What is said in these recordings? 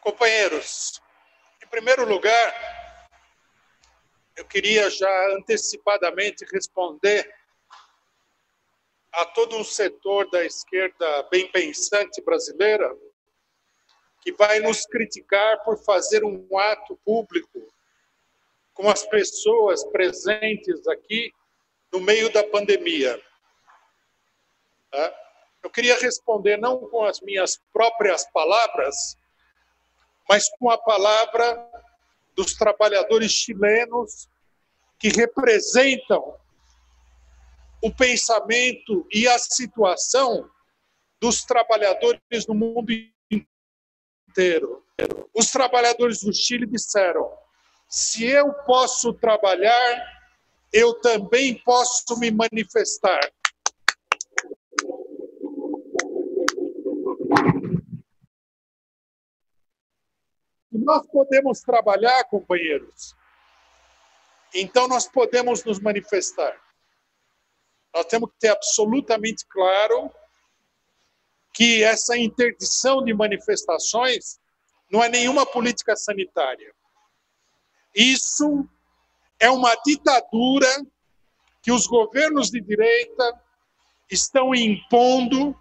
Companheiros, em primeiro lugar, eu queria já antecipadamente responder a todo um setor da esquerda bem pensante brasileira que vai nos criticar por fazer um ato público com as pessoas presentes aqui no meio da pandemia. Eu queria responder não com as minhas próprias palavras, mas com a palavra dos trabalhadores chilenos que representam o pensamento e a situação dos trabalhadores no mundo inteiro. Os trabalhadores do Chile disseram: se eu posso trabalhar, eu também posso me manifestar. E nós podemos trabalhar, companheiros, então nós podemos nos manifestar. Nós temos que ter absolutamente claro que essa interdição de manifestações não é nenhuma política sanitária. Isso é uma ditadura que os governos de direita estão impondo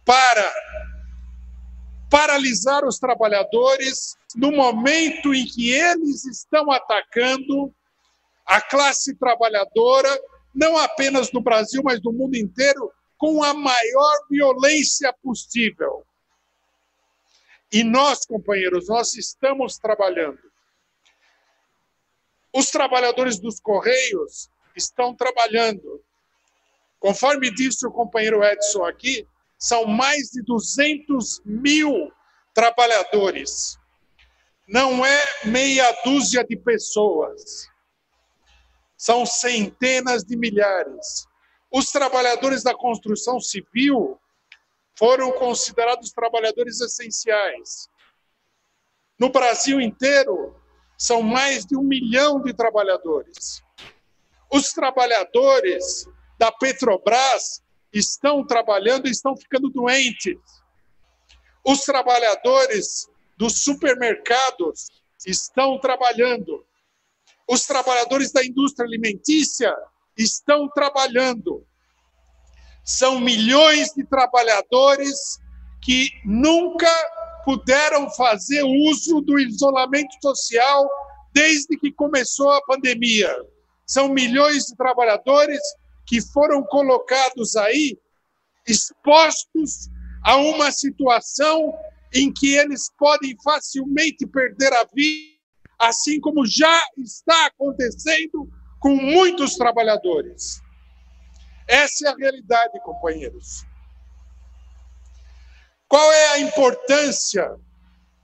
para paralisar os trabalhadores no momento em que eles estão atacando a classe trabalhadora, não apenas no Brasil, mas no mundo inteiro, com a maior violência possível. E nós, companheiros, nós estamos trabalhando. Os trabalhadores dos Correios estão trabalhando. Conforme disse o companheiro Edson aqui, são mais de 200 mil trabalhadores. Não é meia dúzia de pessoas. São centenas de milhares. Os trabalhadores da construção civil foram considerados trabalhadores essenciais. No Brasil inteiro, são mais de 1 milhão de trabalhadores. Os trabalhadores da Petrobras estão trabalhando e estão ficando doentes. Os trabalhadores dos supermercados estão trabalhando. Os trabalhadores da indústria alimentícia estão trabalhando. São milhões de trabalhadores que nunca puderam fazer uso do isolamento social desde que começou a pandemia. São milhões de trabalhadores que foram colocados aí, expostos a uma situação em que eles podem facilmente perder a vida, assim como já está acontecendo com muitos trabalhadores. Essa é a realidade, companheiros. Qual é a importância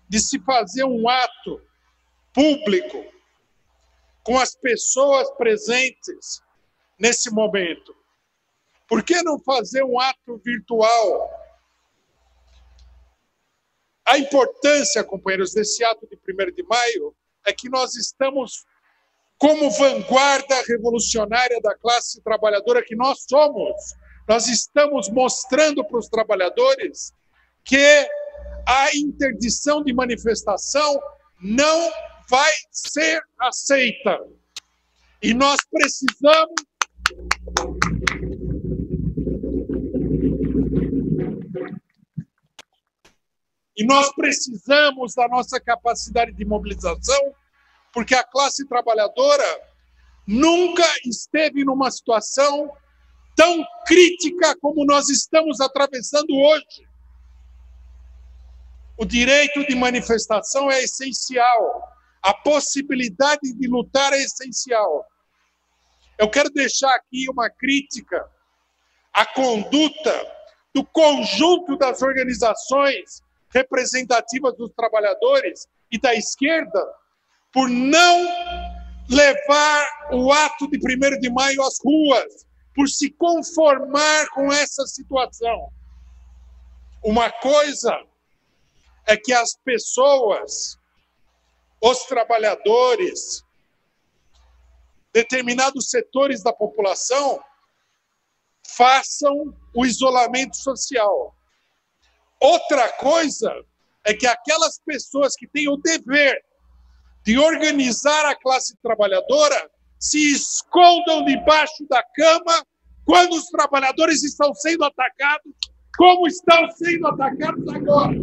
de se fazer um ato público com as pessoas presentes nesse momento? Por que não fazer um ato virtual? A importância, companheiros, desse ato de 1º de maio é que nós estamos, como vanguarda revolucionária da classe trabalhadora que nós somos, nós estamos mostrando para os trabalhadores que a interdição de manifestação não vai ser aceita. E nós precisamos da nossa capacidade de mobilização, porque a classe trabalhadora nunca esteve numa situação tão crítica como nós estamos atravessando hoje. O direito de manifestação é essencial. A possibilidade de lutar é essencial. Eu quero deixar aqui uma crítica à conduta do conjunto das organizações representativas dos trabalhadores e da esquerda por não levar o ato de 1º de maio às ruas, por se conformar com essa situação. Uma coisa é que as pessoas, os trabalhadores, determinados setores da população façam o isolamento social. Outra coisa é que aquelas pessoas que têm o dever de organizar a classe trabalhadora se escondam debaixo da cama quando os trabalhadores estão sendo atacados, como estão sendo atacados agora.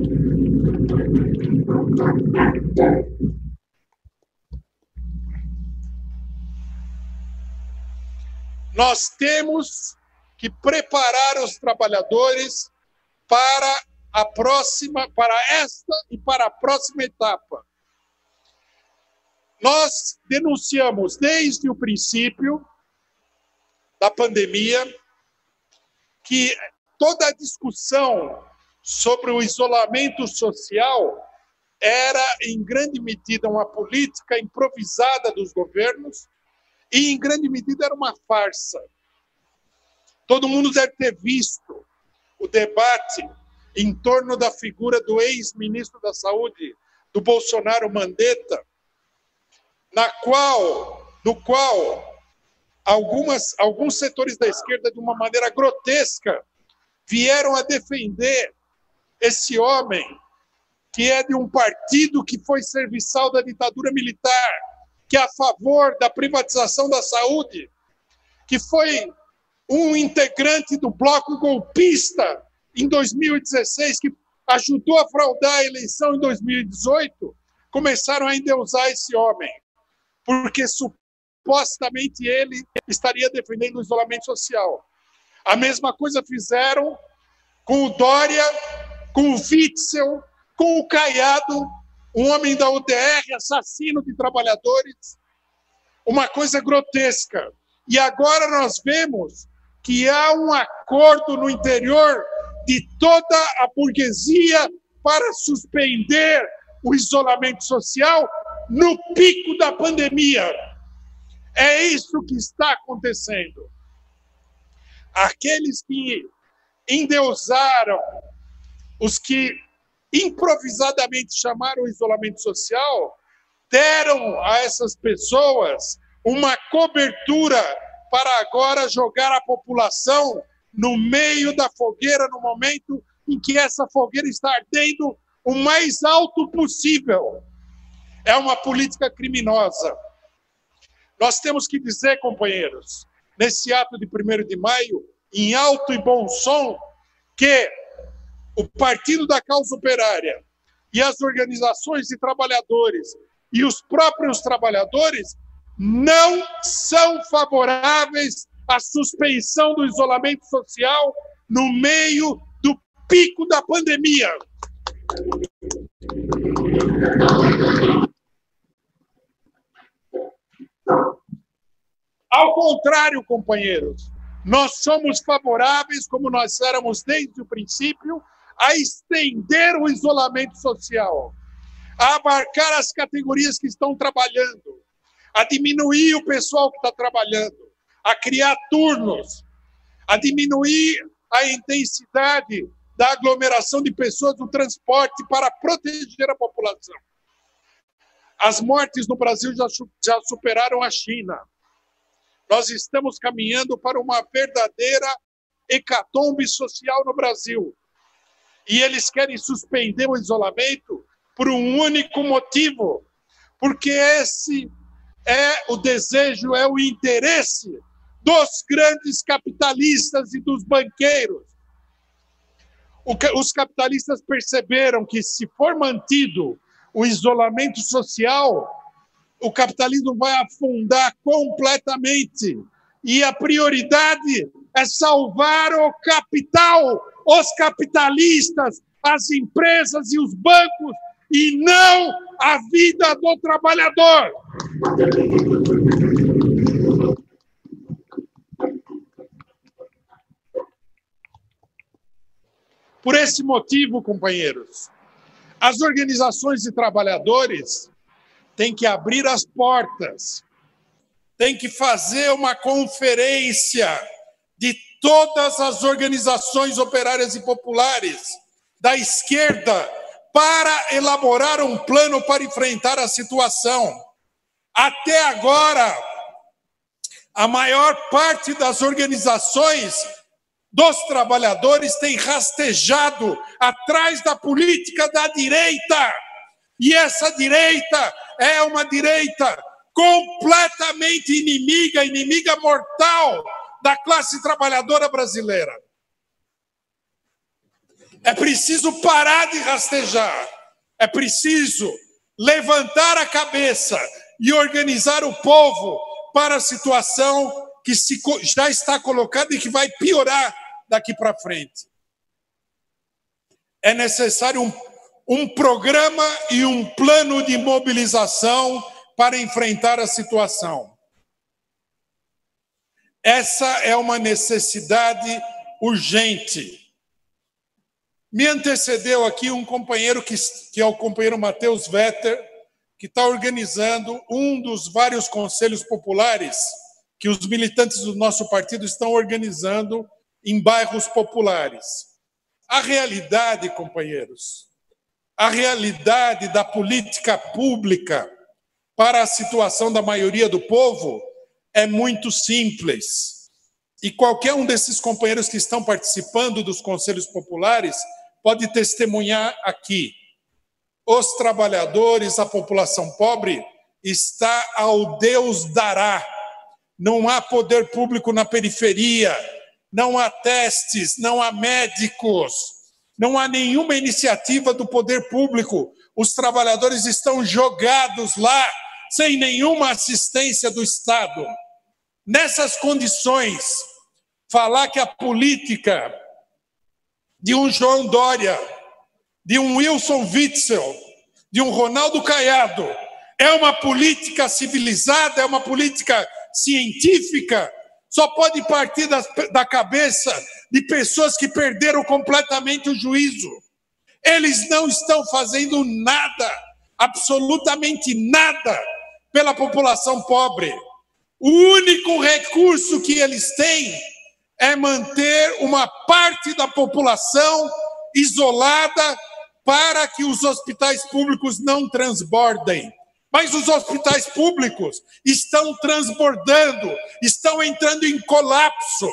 Nós temos que preparar os trabalhadores para esta e para a próxima etapa. Nós denunciamos desde o princípio da pandemia que toda a discussão sobre o isolamento social era, em grande medida, uma política improvisada dos governos e, em grande medida, era uma farsa. Todo mundo deve ter visto o debate em torno da figura do ex-ministro da Saúde, do Bolsonaro Mandetta, no qual alguns setores da esquerda, de uma maneira grotesca, vieram a defender esse homem, que é de um partido que foi serviçal da ditadura militar, que é a favor da privatização da saúde, que foi um integrante do bloco golpista em 2016, que ajudou a fraudar a eleição em 2018, começaram a endeusar esse homem, porque supostamente ele estaria defendendo o isolamento social. A mesma coisa fizeram com o Dória, com o Witzel, com o Caiado, um homem da UDR, assassino de trabalhadores, uma coisa grotesca. E agora nós vemos que há um acordo no interior de toda a burguesia para suspender o isolamento social no pico da pandemia. É isso que está acontecendo. Aqueles que endeusaram, os que improvisadamente chamaram o isolamento social, deram a essas pessoas uma cobertura para agora jogar a população no meio da fogueira, no momento em que essa fogueira está ardendo o mais alto possível. É uma política criminosa. Nós temos que dizer, companheiros, nesse ato de 1º de maio, em alto e bom som, que o Partido da Causa Operária e as organizações de trabalhadores e os próprios trabalhadores não são favoráveis à suspensão do isolamento social no meio do pico da pandemia. Ao contrário, companheiros, nós somos favoráveis, como nós éramos desde o princípio, a estender o isolamento social, a abarcar as categorias que estão trabalhando, a diminuir o pessoal que está trabalhando, a criar turnos, a diminuir a intensidade da aglomeração de pessoas no transporte para proteger a população. As mortes no Brasil já superaram a China. Nós estamos caminhando para uma verdadeira hecatombe social no Brasil. E eles querem suspender o isolamento por um único motivo, porque esse é o desejo, é o interesse dos grandes capitalistas e dos banqueiros. Os capitalistas perceberam que, se for mantido o isolamento social, o capitalismo vai afundar completamente. E a prioridade é salvar o capital, os capitalistas, as empresas e os bancos, e não a vida do trabalhador. Por esse motivo, companheiros, as organizações de trabalhadores têm que abrir as portas, têm que fazer uma conferência de todas as organizações operárias e populares da esquerda para elaborar um plano para enfrentar a situação. Até agora, a maior parte das organizações dos trabalhadores tem rastejado atrás da política da direita. E essa direita é uma direita completamente inimiga mortal da classe trabalhadora brasileira. É preciso parar de rastejar, é preciso levantar a cabeça e organizar o povo para a situação que já está colocada e que vai piorar daqui para frente. É necessário um programa e um plano de mobilização para enfrentar a situação. Essa é uma necessidade urgente. Me antecedeu aqui um companheiro que é o companheiro Matheus Vetter, que está organizando um dos vários conselhos populares que os militantes do nosso partido estão organizando em bairros populares. A realidade, companheiros, a realidade da política pública para a situação da maioria do povo é muito simples. E qualquer um desses companheiros que estão participando dos conselhos populares pode testemunhar aqui. Os trabalhadores, a população pobre, está ao Deus dará. Não há poder público na periferia, não há testes, não há médicos, não há nenhuma iniciativa do poder público. Os trabalhadores estão jogados lá, sem nenhuma assistência do Estado. Nessas condições, falar que a política de um João Dória, de um Wilson Witzel, de um Ronaldo Caiado, é uma política civilizada, é uma política científica, só pode partir da cabeça de pessoas que perderam completamente o juízo. Eles não estão fazendo nada, absolutamente nada, pela população pobre. O único recurso que eles têm é manter uma parte da população isolada para que os hospitais públicos não transbordem. Mas os hospitais públicos estão transbordando, estão entrando em colapso.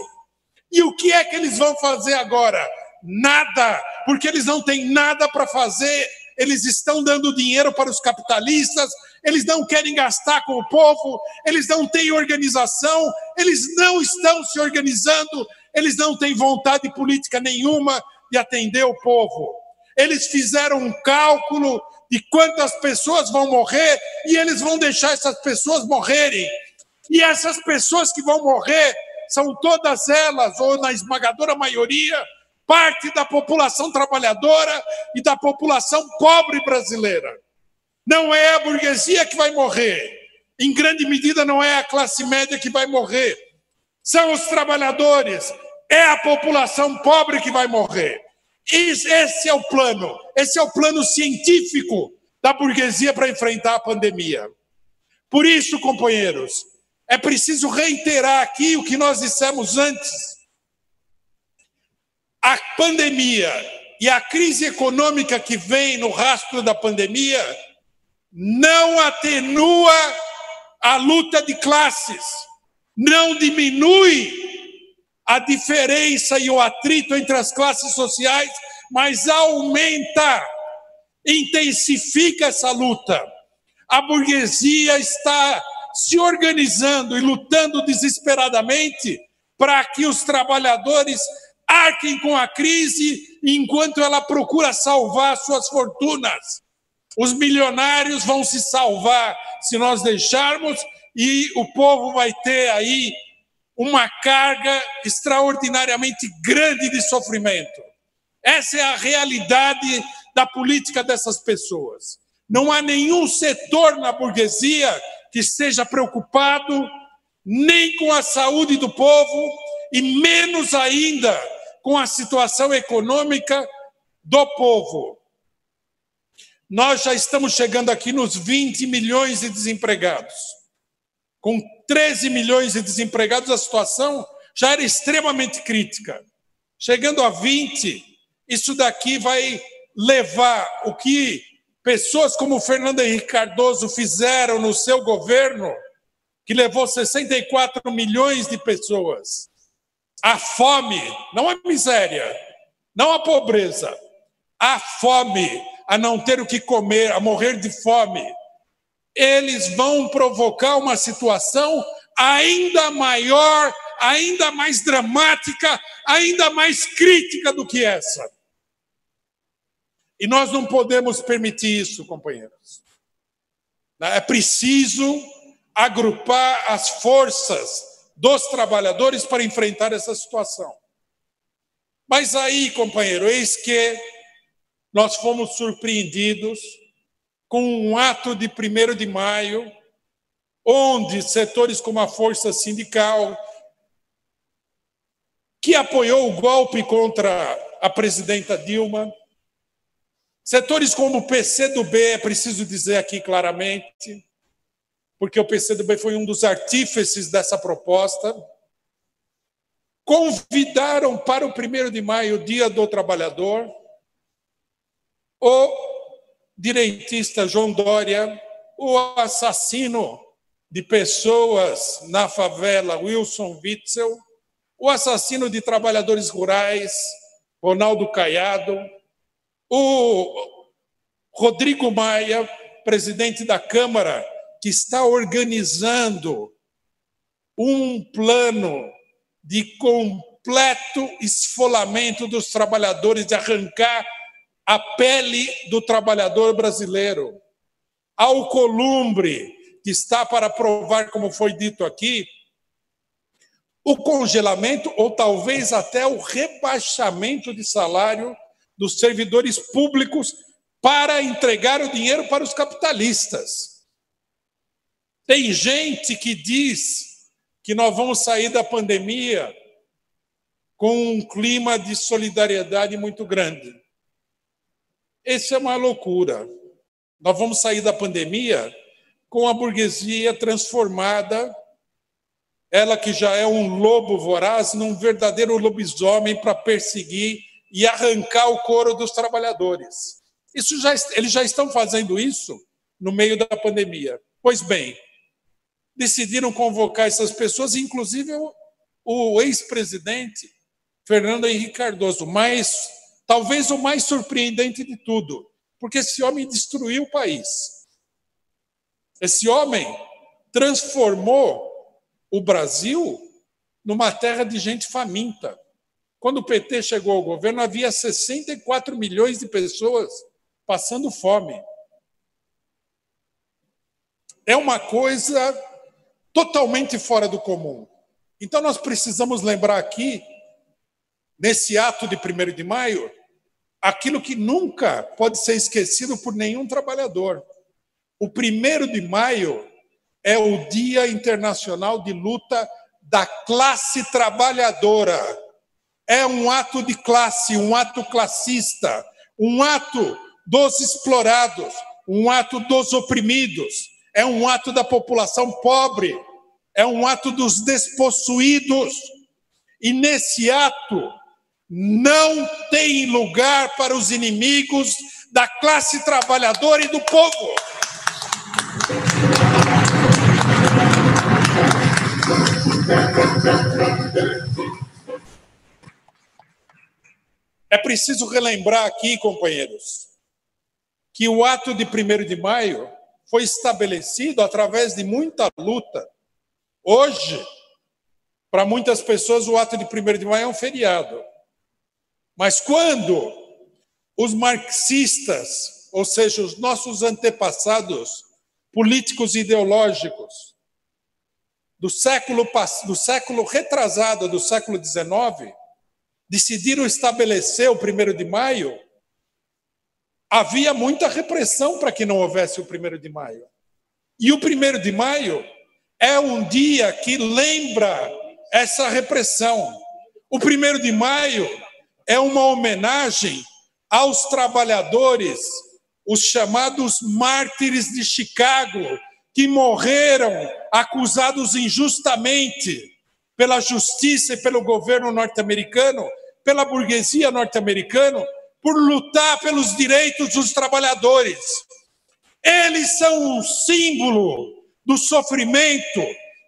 E o que é que eles vão fazer agora? Nada, porque eles não têm nada para fazer, eles estão dando dinheiro para os capitalistas, eles não querem gastar com o povo, eles não têm organização, eles não estão se organizando, eles não têm vontade política nenhuma de atender o povo. Eles fizeram um cálculo de quantas pessoas vão morrer e eles vão deixar essas pessoas morrerem. E essas pessoas que vão morrer são todas elas, ou na esmagadora maioria, parte da população trabalhadora e da população pobre brasileira. Não é a burguesia que vai morrer. Em grande medida, não é a classe média que vai morrer. São os trabalhadores. É a população pobre que vai morrer. Esse é o plano científico da burguesia para enfrentar a pandemia. Por isso, companheiros, é preciso reiterar aqui o que nós dissemos antes. A pandemia e a crise econômica que vem no rastro da pandemia não atenua a luta de classes, não diminui a diferença e o atrito entre as classes sociais, mas aumenta, intensifica essa luta. A burguesia está se organizando e lutando desesperadamente para que os trabalhadores arquem com a crise enquanto ela procura salvar suas fortunas. Os milionários vão se salvar se nós deixarmos e o povo vai ter aí uma carga extraordinariamente grande de sofrimento. Essa é a realidade da política dessas pessoas. Não há nenhum setor na burguesia que esteja preocupado nem com a saúde do povo e menos ainda com a situação econômica do povo. Nós já estamos chegando aqui nos 20 milhões de desempregados. Com 13 milhões de desempregados, a situação já era extremamente crítica. Chegando a 20, isso daqui vai levar o que pessoas como Fernando Henrique Cardoso fizeram no seu governo, que levou 64 milhões de pessoas a fome, não a miséria, não a pobreza, a fome, a não ter o que comer, a morrer de fome, eles vão provocar uma situação ainda maior, ainda mais dramática, ainda mais crítica do que essa. E nós não podemos permitir isso, companheiros. É preciso agrupar as forças dos trabalhadores para enfrentar essa situação. Mas aí, companheiro, eis que nós fomos surpreendidos com um ato de 1º de maio, onde setores como a Força Sindical, que apoiou o golpe contra a presidenta Dilma, setores como o PCdoB, é preciso dizer aqui claramente, porque o PCdoB foi um dos artífices dessa proposta, convidaram para o 1º de maio, o Dia do Trabalhador, o direitista João Dória, o assassino de pessoas na favela, Wilson Witzel, o assassino de trabalhadores rurais, Ronaldo Caiado, o Rodrigo Maia, presidente da Câmara, que está organizando um plano de completo esfolamento dos trabalhadores, de arrancar a pele do trabalhador brasileiro. Ao Columbre, que está para aprovar, como foi dito aqui, o congelamento ou talvez até o rebaixamento de salário dos servidores públicos para entregar o dinheiro para os capitalistas. Tem gente que diz que nós vamos sair da pandemia com um clima de solidariedade muito grande. Isso é uma loucura. Nós vamos sair da pandemia com a burguesia transformada, ela que já é um lobo voraz, num verdadeiro lobisomem para perseguir e arrancar o couro dos trabalhadores. Eles já estão fazendo isso no meio da pandemia. Pois bem, decidiram convocar essas pessoas, inclusive o ex-presidente Fernando Henrique Cardoso, mas talvez o mais surpreendente de tudo, porque esse homem destruiu o país. Esse homem transformou o Brasil numa terra de gente faminta. Quando o PT chegou ao governo, havia 64 milhões de pessoas passando fome. É uma coisa totalmente fora do comum. Então, nós precisamos lembrar aqui, nesse ato de 1º de maio, aquilo que nunca pode ser esquecido por nenhum trabalhador. O 1º de maio é o Dia Internacional de Luta da Classe Trabalhadora. É um ato de classe, um ato classista, um ato dos explorados, um ato dos oprimidos, é um ato da população pobre, é um ato dos despossuídos. E nesse ato não tem lugar para os inimigos da classe trabalhadora e do povo. É preciso relembrar aqui, companheiros, que o ato de 1º de maio foi estabelecido através de muita luta. Hoje, para muitas pessoas, o ato de 1º de maio é um feriado. Mas quando os marxistas, ou seja, os nossos antepassados políticos e ideológicos do século retrasado, do século XIX, decidiram estabelecer o 1º de maio, havia muita repressão para que não houvesse o 1º de maio. E o 1º de maio é um dia que lembra essa repressão. O 1º de maio é uma homenagem aos trabalhadores, os chamados mártires de Chicago, que morreram acusados injustamente pela justiça e pelo governo norte-americano, pela burguesia norte-americana, por lutar pelos direitos dos trabalhadores. Eles são um símbolo do sofrimento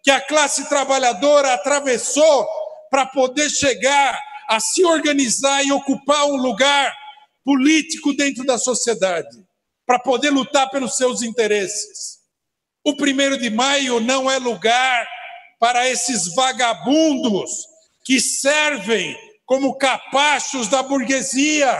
que a classe trabalhadora atravessou para poder chegar a se organizar e ocupar um lugar político dentro da sociedade, para poder lutar pelos seus interesses. O 1º de maio não é lugar para esses vagabundos que servem como capachos da burguesia,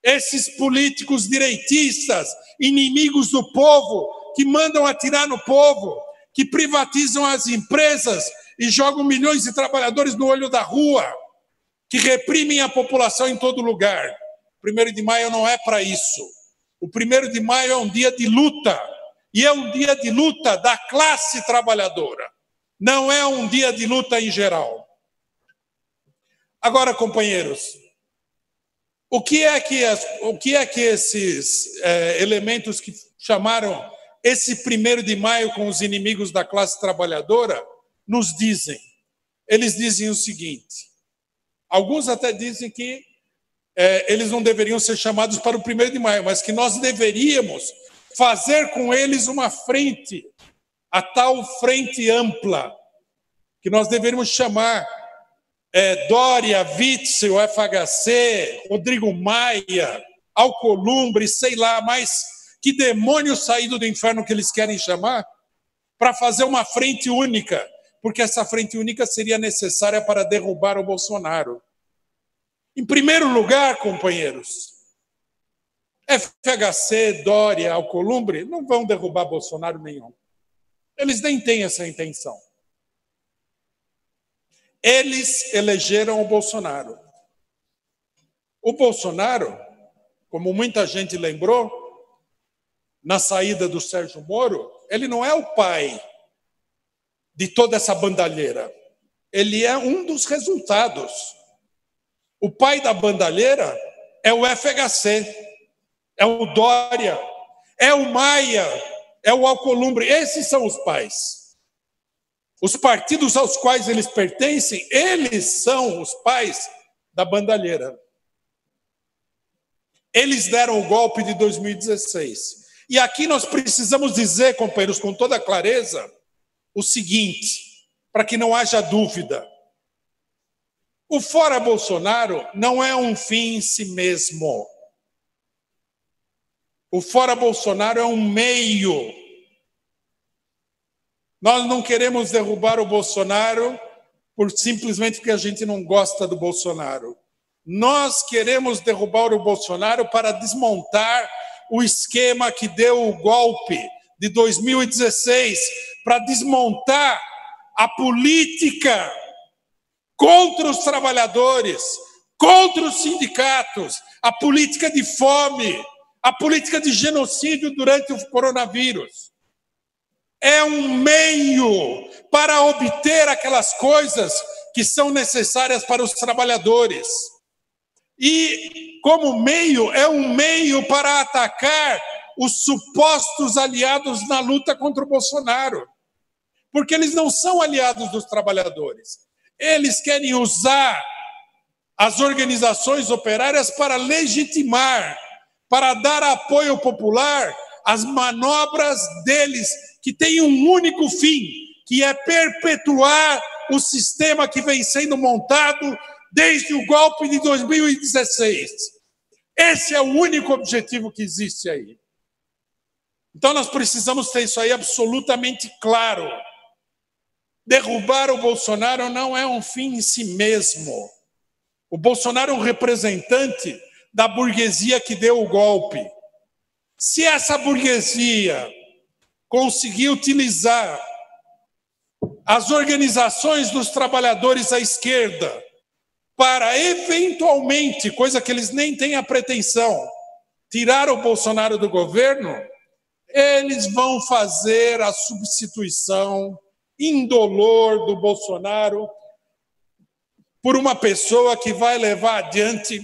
esses políticos direitistas, inimigos do povo, que mandam atirar no povo, que privatizam as empresas e jogam milhões de trabalhadores no olho da rua, que reprimem a população em todo lugar. O 1º de maio não é para isso. O 1º de maio é um dia de luta, e é um dia de luta da classe trabalhadora. Não é um dia de luta em geral. Agora, companheiros, o que é que esses elementos que chamaram esse 1º de maio com os inimigos da classe trabalhadora nos dizem? Eles dizem o seguinte: alguns até dizem que eles não deveriam ser chamados para o 1º de maio, mas que nós deveríamos fazer com eles uma frente, a tal frente ampla, que nós deveríamos chamar Dória, Witzel, FHC, Rodrigo Maia, Alcolumbre, sei lá, mas que demônio saído do inferno que eles querem chamar, para fazer uma frente única, porque essa frente única seria necessária para derrubar o Bolsonaro. Em primeiro lugar, companheiros, FHC, Dória, Alcolumbre não vão derrubar Bolsonaro nenhum. Eles nem têm essa intenção. Eles elegeram o Bolsonaro. O Bolsonaro, como muita gente lembrou, na saída do Sérgio Moro, ele não é o pai de toda essa bandalheira. Ele é um dos resultados. O pai da bandalheira é o FHC, é o Dória, é o Maia, é o Alcolumbre. Esses são os pais. Os partidos aos quais eles pertencem, eles são os pais da bandalheira. Eles deram o golpe de 2016. E aqui nós precisamos dizer, companheiros, com toda clareza, o seguinte, para que não haja dúvida. O fora Bolsonaro não é um fim em si mesmo. O fora Bolsonaro é um meio. Nós não queremos derrubar o Bolsonaro simplesmente porque a gente não gosta do Bolsonaro. Nós queremos derrubar o Bolsonaro para desmontar o esquema que deu o golpe de 2016, para desmontar a política contra os trabalhadores, contra os sindicatos, a política de fome, a política de genocídio durante o coronavírus. É um meio para obter aquelas coisas que são necessárias para os trabalhadores. E, como meio, é um meio para atacar os supostos aliados na luta contra o Bolsonaro. Porque eles não são aliados dos trabalhadores. Eles querem usar as organizações operárias para legitimar, para dar apoio popular às manobras deles, que têm um único fim, que é perpetuar o sistema que vem sendo montado desde o golpe de 2016. Esse é o único objetivo que existe aí. Então nós precisamos ter isso aí absolutamente claro. Derrubar o Bolsonaro não é um fim em si mesmo. O Bolsonaro é um representante da burguesia que deu o golpe. Se essa burguesia conseguir utilizar as organizações dos trabalhadores à esquerda para, eventualmente, coisa que eles nem têm a pretensão, tirar o Bolsonaro do governo, eles vão fazer a substituição indolor do Bolsonaro por uma pessoa que vai levar adiante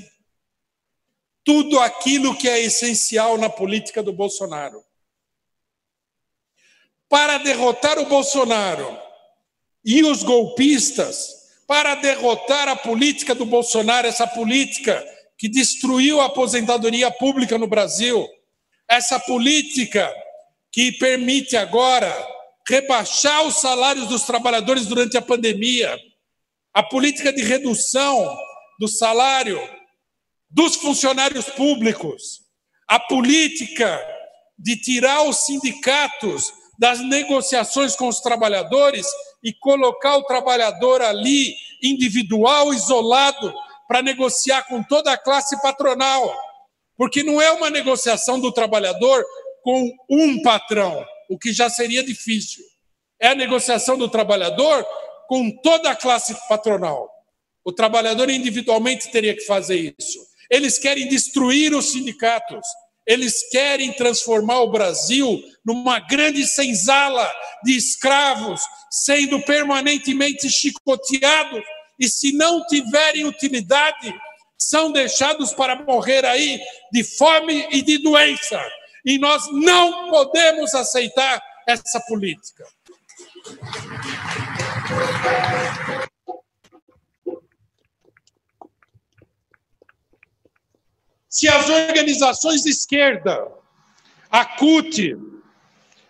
tudo aquilo que é essencial na política do Bolsonaro. Para derrotar o Bolsonaro e os golpistas, para derrotar a política do Bolsonaro, essa política que destruiu a aposentadoria pública no Brasil, essa política que permite agora rebaixar os salários dos trabalhadores durante a pandemia, a política de redução do salário dos funcionários públicos, a política de tirar os sindicatos das negociações com os trabalhadores e colocar o trabalhador ali, individual, isolado, para negociar com toda a classe patronal. Porque não é uma negociação do trabalhador com um patrão, o que já seria difícil. É a negociação do trabalhador com toda a classe patronal. O trabalhador individualmente teria que fazer isso. Eles querem destruir os sindicatos. Eles querem transformar o Brasil numa grande senzala de escravos, sendo permanentemente chicoteados, e se não tiverem utilidade, são deixados para morrer aí de fome e de doença. E nós não podemos aceitar essa política. Se as organizações de esquerda, a CUT,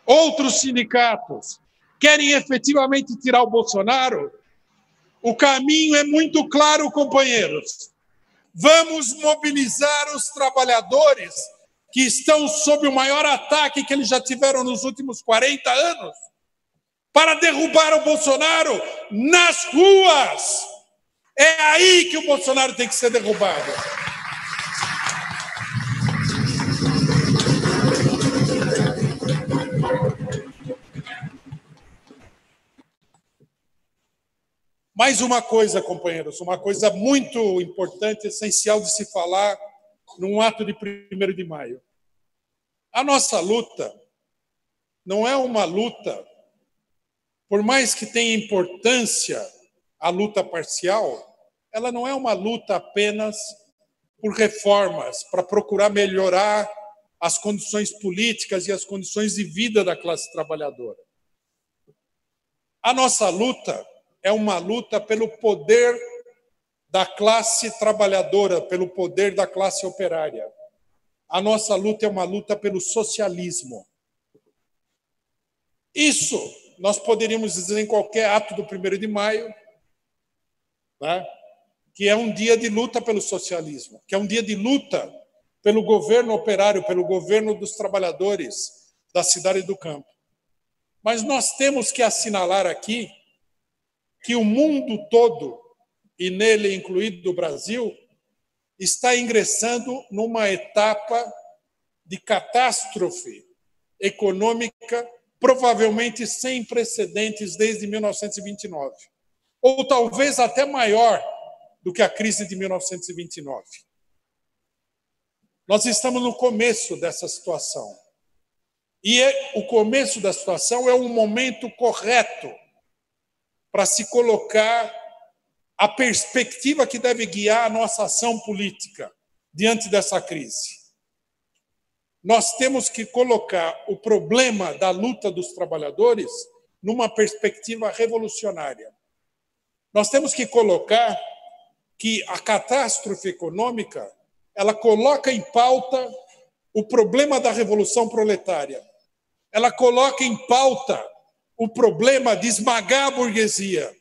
outros sindicatos, querem efetivamente tirar o Bolsonaro, o caminho é muito claro, companheiros. Vamos mobilizar os trabalhadores que estão sob o maior ataque que eles já tiveram nos últimos 40 anos para derrubar o Bolsonaro nas ruas. É aí que o Bolsonaro tem que ser derrubado. Mais uma coisa, companheiros, uma coisa muito importante, essencial de se falar num ato de 1º de maio. A nossa luta não é uma luta, por mais que tenha importância a luta parcial, ela não é uma luta apenas por reformas, para procurar melhorar as condições políticas e as condições de vida da classe trabalhadora. A nossa luta é uma luta pelo poder da classe trabalhadora, pelo poder da classe operária. A nossa luta é uma luta pelo socialismo. Isso nós poderíamos dizer em qualquer ato do 1º de maio, né, que é um dia de luta pelo socialismo, que é um dia de luta pelo governo operário, pelo governo dos trabalhadores da cidade e do campo. Mas nós temos que assinalar aqui que o mundo todo, e nele incluído o Brasil, está ingressando numa etapa de catástrofe econômica provavelmente sem precedentes desde 1929, ou talvez até maior do que a crise de 1929. Nós estamos no começo dessa situação. E o começo da situação é um momento correto para se colocar a perspectiva que deve guiar a nossa ação política diante dessa crise. Nós temos que colocar o problema da luta dos trabalhadores numa perspectiva revolucionária. Nós temos que colocar que a catástrofe econômica, ela coloca em pauta o problema da revolução proletária. Ela coloca em pauta o problema de esmagar a burguesia.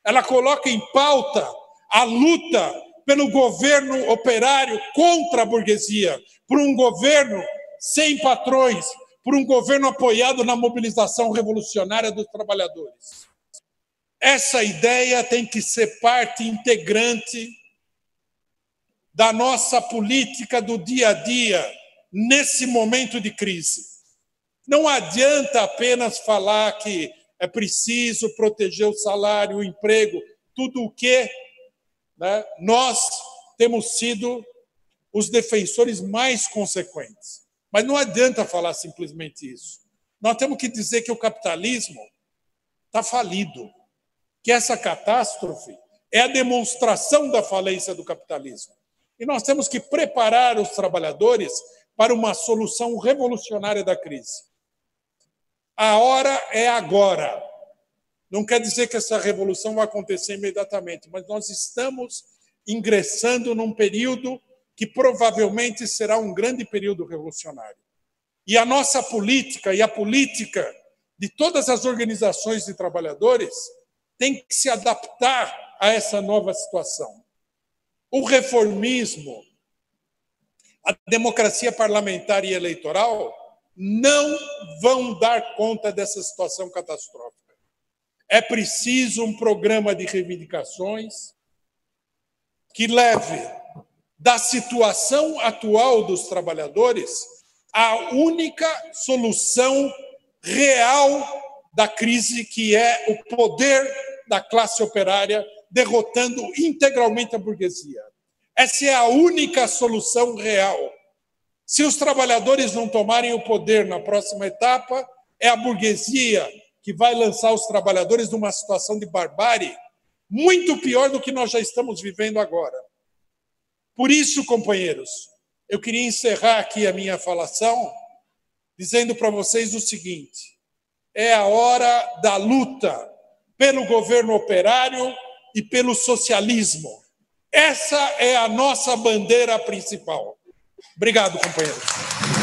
Ela coloca em pauta a luta pelo governo operário contra a burguesia, por um governo sem patrões, por um governo apoiado na mobilização revolucionária dos trabalhadores. Essa ideia tem que ser parte integrante da nossa política do dia a dia, nesse momento de crise. Não adianta apenas falar que é preciso proteger o salário, o emprego, tudo o que, né, nós temos sido os defensores mais consequentes. Mas não adianta falar simplesmente isso. Nós temos que dizer que o capitalismo está falido, que essa catástrofe é a demonstração da falência do capitalismo. E nós temos que preparar os trabalhadores para uma solução revolucionária da crise. A hora é agora. Não quer dizer que essa revolução vai acontecer imediatamente, mas nós estamos ingressando num período que provavelmente será um grande período revolucionário. E a nossa política e a política de todas as organizações de trabalhadores tem que se adaptar a essa nova situação. O reformismo, a democracia parlamentar e eleitoral não vão dar conta dessa situação catastrófica. É preciso um programa de reivindicações que leve da situação atual dos trabalhadores a única solução real da crise, que é o poder da classe operária derrotando integralmente a burguesia. Essa é a única solução real. Se os trabalhadores não tomarem o poder na próxima etapa, é a burguesia que vai lançar os trabalhadores numa situação de barbárie muito pior do que nós já estamos vivendo agora. Por isso, companheiros, eu queria encerrar aqui a minha falação dizendo para vocês o seguinte: é a hora da luta pelo governo operário e pelo socialismo. Essa é a nossa bandeira principal. Obrigado, companheiros.